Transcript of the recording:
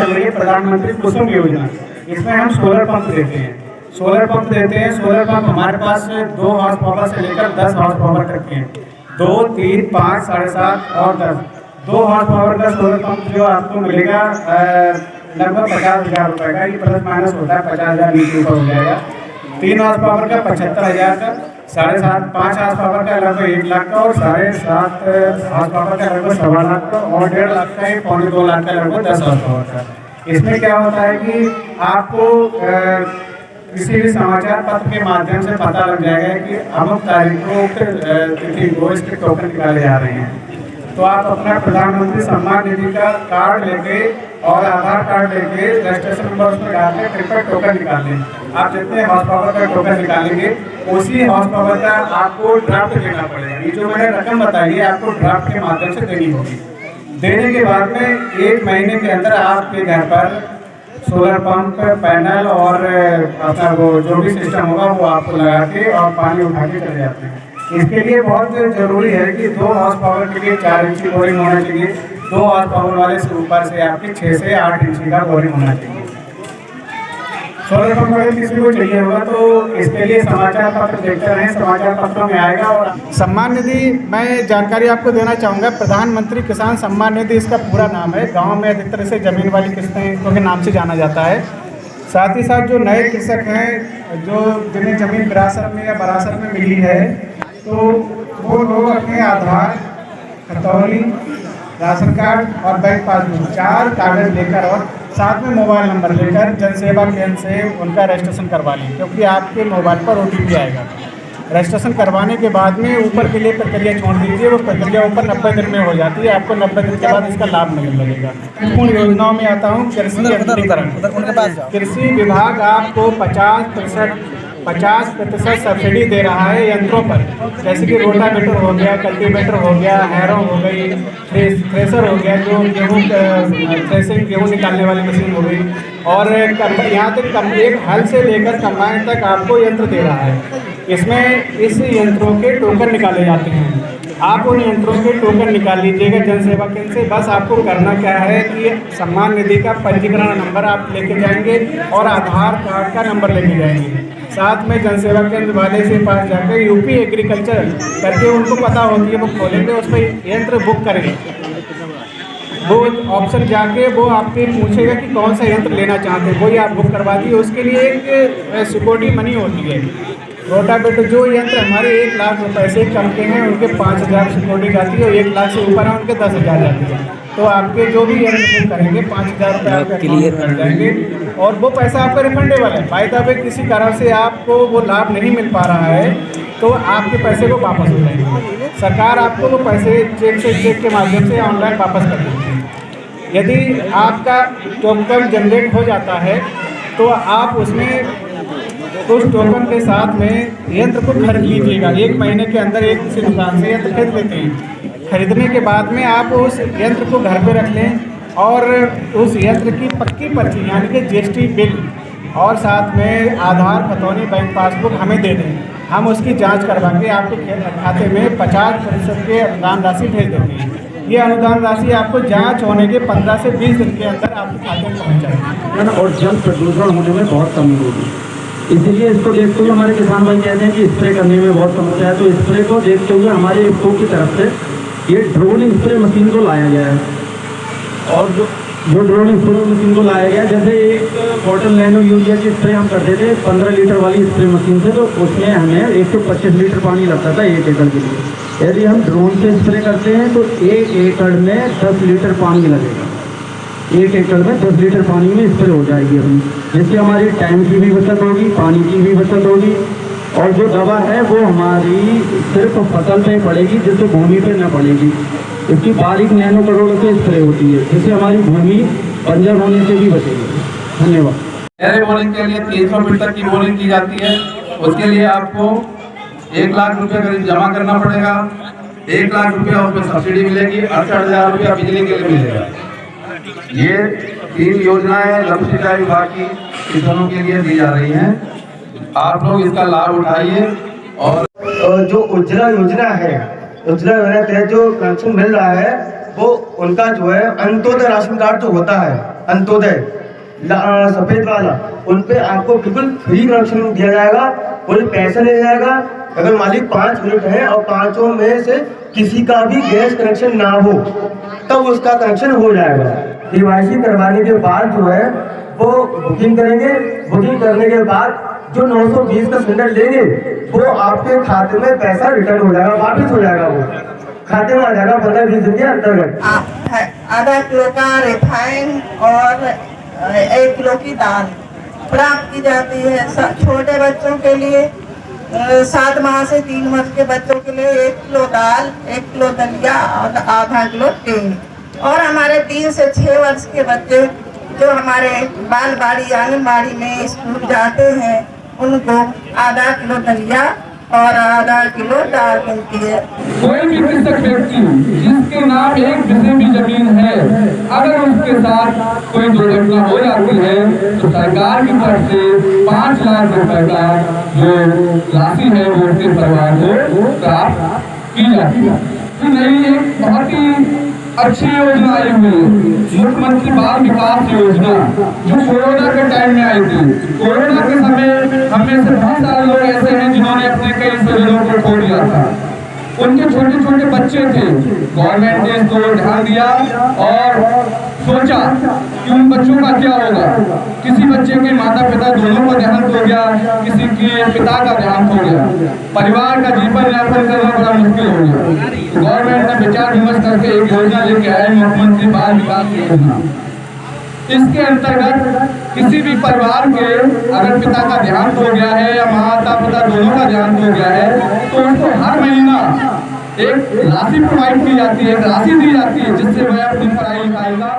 चल रही है प्रधानमंत्री कुसुम योजना। इसमें हम सोलर पंप देते हैं। सोलर पंप हमारे पास 2 हॉर्स पावर से लेकर 10 हॉर्स पावर तक के हैं। 2, 3, 5, 7.5 और 10। 2 हॉर्स पावर का सोलर पंप जो आपको मिलेगा लगभग 50,000 रुपये का। ये प्लस माइनस होता है, 50,000 नीचे ऊपर हो जाएगा। 3 हॉर्स पावर का 75,000 का, 7.5 5 हॉर्स पावर का लगभग 1 लाख का, और 7.5 हॉर्स पावर का लगभग 1.25 लाख का, और 1.5 लाख का, 1.25 लाख का लगभग 10 हॉर्स पावर का। इसमें क्या होता है कि आपको किसी भी समाचार पत्र के माध्यम से पता लग जाएगा कि अमुक तारीख को इसके टोकन निकाले जा रहे हैं। तो आप अपना प्रधानमंत्री सम्मान निधि का कार्ड लेके और आधार कार्ड लेके रजिस्ट्रेशन नंबर उसमें डाल के ट्रिपल टोकन निकाल लें। आप जितने हॉर्स पावर का टोकन निकालेंगे उसी हॉर्स पावर का आपको ड्राफ्ट देना पड़ेगा। ये जो मैंने रकम बताई है आपको ड्राफ्ट के माध्यम से देनी होगी। देने के बाद में 1 महीने के अंदर आपके घर पर सोलर पंप, पैनल और अपना वो जो भी सिस्टम होगा वो आपको लगा के और पानी उठा के चले जाते हैं। इसके लिए बहुत जरूरी है कि 2 हॉर्स पावर के लिए 4 इंची बोरिंग होना चाहिए। 2 हॉर्स पावर वाले से ऊपर से आपकी 6 से 8 इंची का बोरिंग होना चाहिए। सोलर पंप अगर किसी को चाहिए होगा तो इसके लिए समाचार पत्र देखते रहें, समाचार पत्रों में आएगा। और सम्मान निधि मैं जानकारी आपको देना चाहूँगा, प्रधानमंत्री किसान सम्मान निधि इसका पूरा नाम है। गाँव में अधिकतर से ज़मीन वाली किस्तें के नाम से जाना जाता है। साथ ही साथ जो नए कृषक हैं, जो जिन्हें ज़मीन विरासत में या वरासत में मिली है, तो वो लोग अपने आधार, खतौनी, राशन कार्ड और बैंक पासबुक 4 कागज़ लेकर और साथ में मोबाइल नंबर लेकर जन सेवा केंद्र से उनका रजिस्ट्रेशन करवा लें, क्योंकि आपके मोबाइल पर OTP आएगा। रजिस्ट्रेशन करवाने के बाद में ऊपर के लिए प्रक्रिया छोड़ दीजिए, वो प्रक्रिया ऊपर 90 दिन में हो जाती है। आपको 90 दिन के बाद इसका लाभ मिलने लगेगा। उन योजनाओं में आता हूँ कृषि विभाग आपको 50% सब्सिडी दे रहा है यंत्रों पर, जैसे कि रोटावेटर हो गया, कल्टीवेटर हो गया, हैरो हो गई, थ्रेसर हो गया, जो गेहूँ निकालने वाली मशीन हो गई, और यहाँ तक एक हल से लेकर कंबाइन तक आपको यंत्र दे रहा है। इसमें इस यंत्रों के टोकन निकाले जाते हैं। आप उन यंत्रों के टोकन निकाल लीजिएगा जन सेवा केंद्र से। बस आपको करना क्या है कि सम्मान निधि का पंजीकरण नंबर आप लेके जाएंगे और आधार कार्ड का नंबर लेके जाएंगे। साथ में जन सेवा केंद्र वाले से पास जाकर यूपी एग्रीकल्चर करके उनको पता होती है, वो खोलेंगे, उस पर यंत्र बुक करेंगे। वो ऑप्शन जाके वो आपसे पूछेगा कि कौन सा यंत्र लेना चाहते हैं, वही आप बुक करवा दिए। उसके लिए एक सिक्योरिटी मनी होती है। रोटावेटर जो यंत्र हमारे 1 लाख रुपए से कम के हैं उनके 5,000 सिक्योरिटी जाती है, और 1 लाख से ऊपर है उनके 10,000 जाती है। तो आपके जो भी यंत्र बुक करेंगे 5,000 रुपये आपके अकाउंट में जाएंगे, और वो पैसा आपका रिफंडेबल है। बाय द वे किसी कारण से आपको वो लाभ नहीं मिल पा रहा है तो आपके पैसे को वापस हो जाएंगे। सरकार आपको वो पैसे चेक के माध्यम से ऑनलाइन वापस कर देती है। यदि आपका टोकन जनरेट हो जाता है तो आप उसमें उस टोकन के साथ में यंत्र को खरीद लीजिएगा। 1 महीने के अंदर एक किसी दुकान से यंत्र खरीद लेते हैं। खरीदने के बाद में आप उस यंत्र को घर पे रख लें, और उस यंत्र की पक्की पर्ची यानी कि GST बिल और साथ में आधार, खतौनी, बैंक पासबुक हमें दे दें। हम उसकी जांच करवा के आपके खाते में 50% के अनुदान राशि भेज देते हैं। ये अनुदान राशि आपको जांच होने के 15 से 20 दिन के अंदर आपके खाते में पहुँच जाएगी, और जल प्रदूषण होने में बहुत कमी होगी। इसलिए इसको देखते हुए हमारे किसान भाई कहते हैं कि स्प्रे करने में बहुत समस्या है। तो स्प्रे को देखते हुए हमारे इफ्को की तरफ से ये ड्रोन स्प्रे मशीन को लाया गया है। और जो ड्रोन स्प्रे मशीन को लाया गया, जैसे एक बॉटल नैनो यूरिया की स्प्रे हम करते थे 15 लीटर वाली स्प्रे मशीन से, तो उसमें हमें 125 लीटर पानी लगता था 1 एकड़ के लिए। यदि हम ड्रोन से स्प्रे करते हैं तो 1 एकड़ में 10 लीटर पानी लगेगा। 1 एकड़ में 10 लीटर पानी में स्प्रे हो जाएगी अपनी, जिससे हमारी टाइम की भी बचत होगी, पानी की भी बचत होगी, और जो दवा है वो हमारी सिर्फ फसल पे पड़ेगी, जिससे भूमि पे न पड़ेगी। इसकी बारीक नैनो करोड़ से स्प्रे होती है, जिससे हमारी भूमि बंजर होने से भी बचेगी। धन्यवाद। गहरे बोरिंग के लिए 300 फीट तक की बोरिंग की जाती है। उसके लिए आपको 1 लाख रुपये करीब जमा करना पड़ेगा। 1 लाख रुपया उसमें सब्सिडी मिलेगी, 68,000 रुपया बिजली के लिए मिलेगा। ये 3 योजनाएं लघु सिंचाई विभाग की किसानों के लिए दी जा रही हैं। आप लोग इसका लाभ उठाइए। और जो उज्ज्वला योजना है, उज्ज्वला योजना के तहत जो पेंशन मिल रहा है, वो उनका जो है अंत्योदय राशन कार्ड जो होता है अंत्योदय सफेद वाला, उन पे आपको बिल्कुल फ्री कनेक्शन दिया जाएगा, कोई पैसा नहीं जाएगा। अगर मालिक 5 यूनिट है और 5 में से किसी का भी गैस कनेक्शन ना हो तब उसका कनेक्शन हो जाएगा। केवाईसी करवाने के बाद जो है वो बुकिंग करेंगे, बुकिंग करने के बाद जो 920 का सिलेंडर लेंगे वो आपके खाते में पैसा रिटर्न हो जाएगा, वापस हो जाएगा, वो खाते में आ जाएगा 15-20 दिन के अंतर्गत। आधा किलो का रिफाइन और 1 किलो की दाल प्राप्त की जाती है। छोटे बच्चों के लिए 7 माह से 3 वर्ष के बच्चों के लिए 1 किलो दाल, 1 किलो दलिया और आधा किलो तेल। और हमारे 3 से 6 वर्ष के बच्चे जो हमारे बालवाड़ी आंगनबाड़ी में स्कूल जाते हैं उनको आधा किलो दलिया और आधा किलो दाल मिलती है। कोई भी कृषक व्यक्ति जिसके नाम एक बीघे भी जमीन है, अगर उसके साथ कोई दुर्घटना हो जाती है तो सरकार की तरफ से 5 लाख रुपए का जो राशि है वो उसके परिवार को प्राप्त की जाती है। नई एक बहुत ही अच्छी योजना आई हुई है, मुख्यमंत्री बाल विकास योजना, जो कोरोना के टाइम में आई थी। कोरोना के समय हमें से बहुत सारे लोग ऐसे हैं जिन्होंने अपने कई शरीरों को खो दिया था। उनके छोटे छोटे बच्चे थे, गवर्नमेंट ने इसको ध्यान दिया और सोचा कि उन बच्चों का क्या होगा। किसी बच्चे के माता पिता दोनों का देहांत हो गया, किसी के पिता का देहांत हो गया, परिवार का जीवन यापन करना बड़ा मुश्किल हो गया। गवर्नमेंट ने विचार विमर्श करके एक योजना लेके आए, मुख्यमंत्री बाल विकास योजना। इसके अंतर्गत किसी भी परिवार के अगर पिता का देहांत हो गया है या माता पिता दोनों का देहांत हो गया है तो उनको हर महीना एक राशि प्रोवाइड की जाती है, एक राशि दी जाती है जिससे वह अपनी पढ़ाई लिखाई का